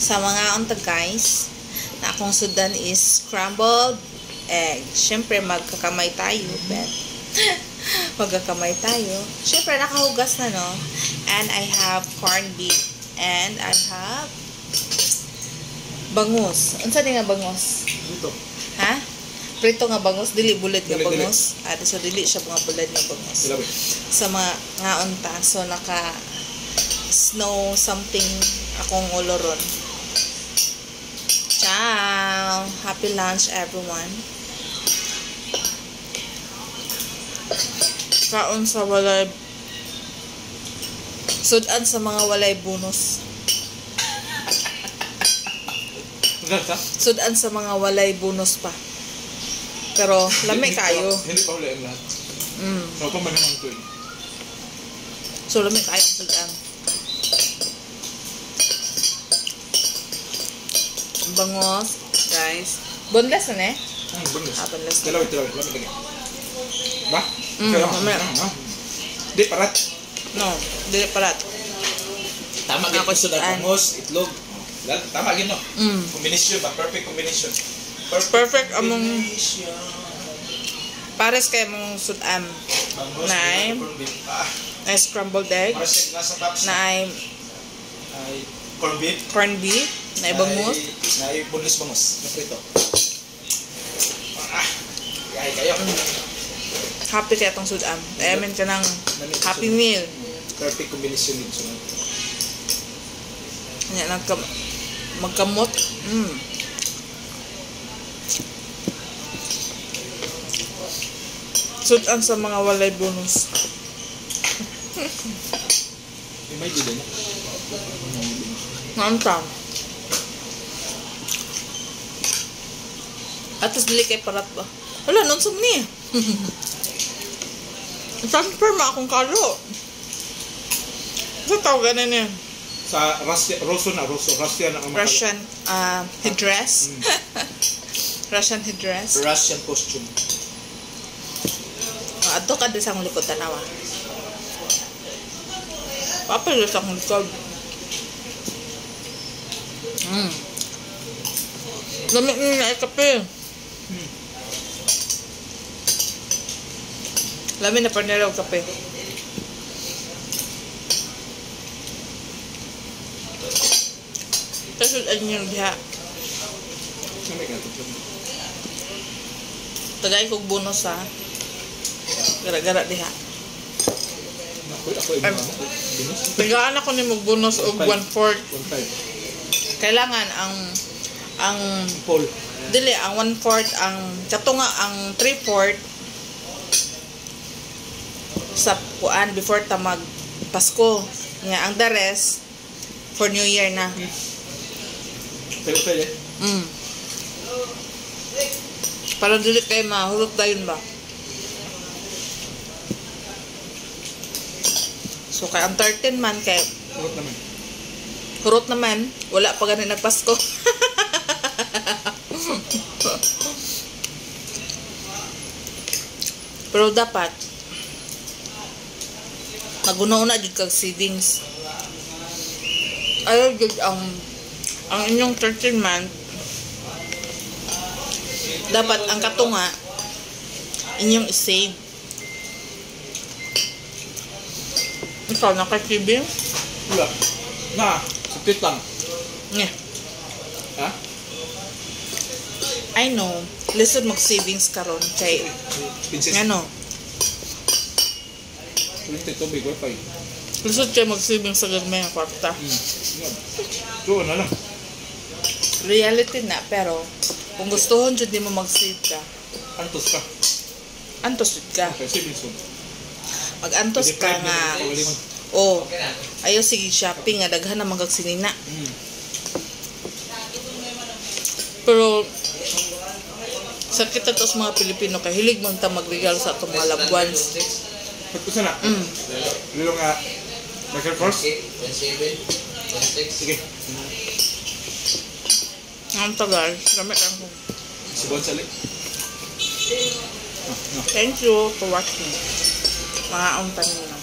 Sa mga unta guys, na akong sudan is scrambled egg. Siyempre magkakamay tayo, bet. Magkakamay tayo. Siyempre nakahugas na, no? And I have corned beef. And I have bangus. Unsa di nga bangus? Dito. Ha? Prito nga bangus, dili bullet nga bangus. So dili siya mga bullet nga bangus. Sa mga nga unta, so naka snow something akong oloron. Ciao! Happy lunch everyone. Kaon sa walay sudan sa mga walay bonus. Sudan sa mga walay bonus pa. Pero lami kayo. Hindi pa wala ang lahat. So pa man naman ito eh. So lami kayo ang sudan. Bangos, guys. Boneless na eh? Boneless. Boneless. Dalawit, lami lagi. Ba? Di parat. No, dili parat. Tama gid ko sudan bangos, itlog. Tama gid no. Combination ba? Perfect combination. Perfect among pares kay mong sudan. Na scrambled egg. Na corned beef. Na bangus. Na boneless bangus. Na prito. Kayo. Happy kaya itong sudan. Amen ka ng happy meal. Perfect combination din sunod. Yan, magkamot. Sudan sa mga walay bonus. May dili na. Naantang. Atas dili kay parat ba? Wala, non sum ni. Transfer ma akong kalo. Sa tawagan na Sa Russia na ang Russian headdress. Russian headdress. Russian costume. Ato ka sa akong likod tanawa. Papalo sa akong likod. Lamig na kape. Lamin na panera og kape. Tasod ang yung diha. Tagay kog bonus ha. Gara-gara diha. Tagaan ako ni mog bonus og 1/4. Kailangan ang Paul. Dili ang 1/4 ang katunga ang 3/4 sa kuan before ta mag Pasko. Nya ang the rest for New Year na. Pwede. Para dili kay mahulog dayon ba. So kay ang 13 man kay hurot naman wala pa gani nagpasko. Pero dapat naguna-una jud kag savings. Ayaw jud ang inyong 13 month dapat ang katunga inyong i-save. Ikaw naka-saving? Wala. Na, sapit lang. Yeah. Ha? I know. Lisod mag-savings karon kay ano? Tubig, wifi. Lisod kay mag-savings sa gamay ang kwarta. So, ano lang. Reality na, pero kung gustuhon jud di mo mag-save ka. Antos ka. Antos jud ka. Okay, savings mo. Mag-antos ka nga. Ayaw sige shopping nga daghan na magagsinina. Pero sakit ato sa mga Pilipino kay hilig man ta magregalo sa atong mga loved ones. Pagkusa na. Lalo nga Michael Kors. Sige. Ang tagal. Gamit lang ko. Subon salik. Thank you for watching. Mga untan nyo.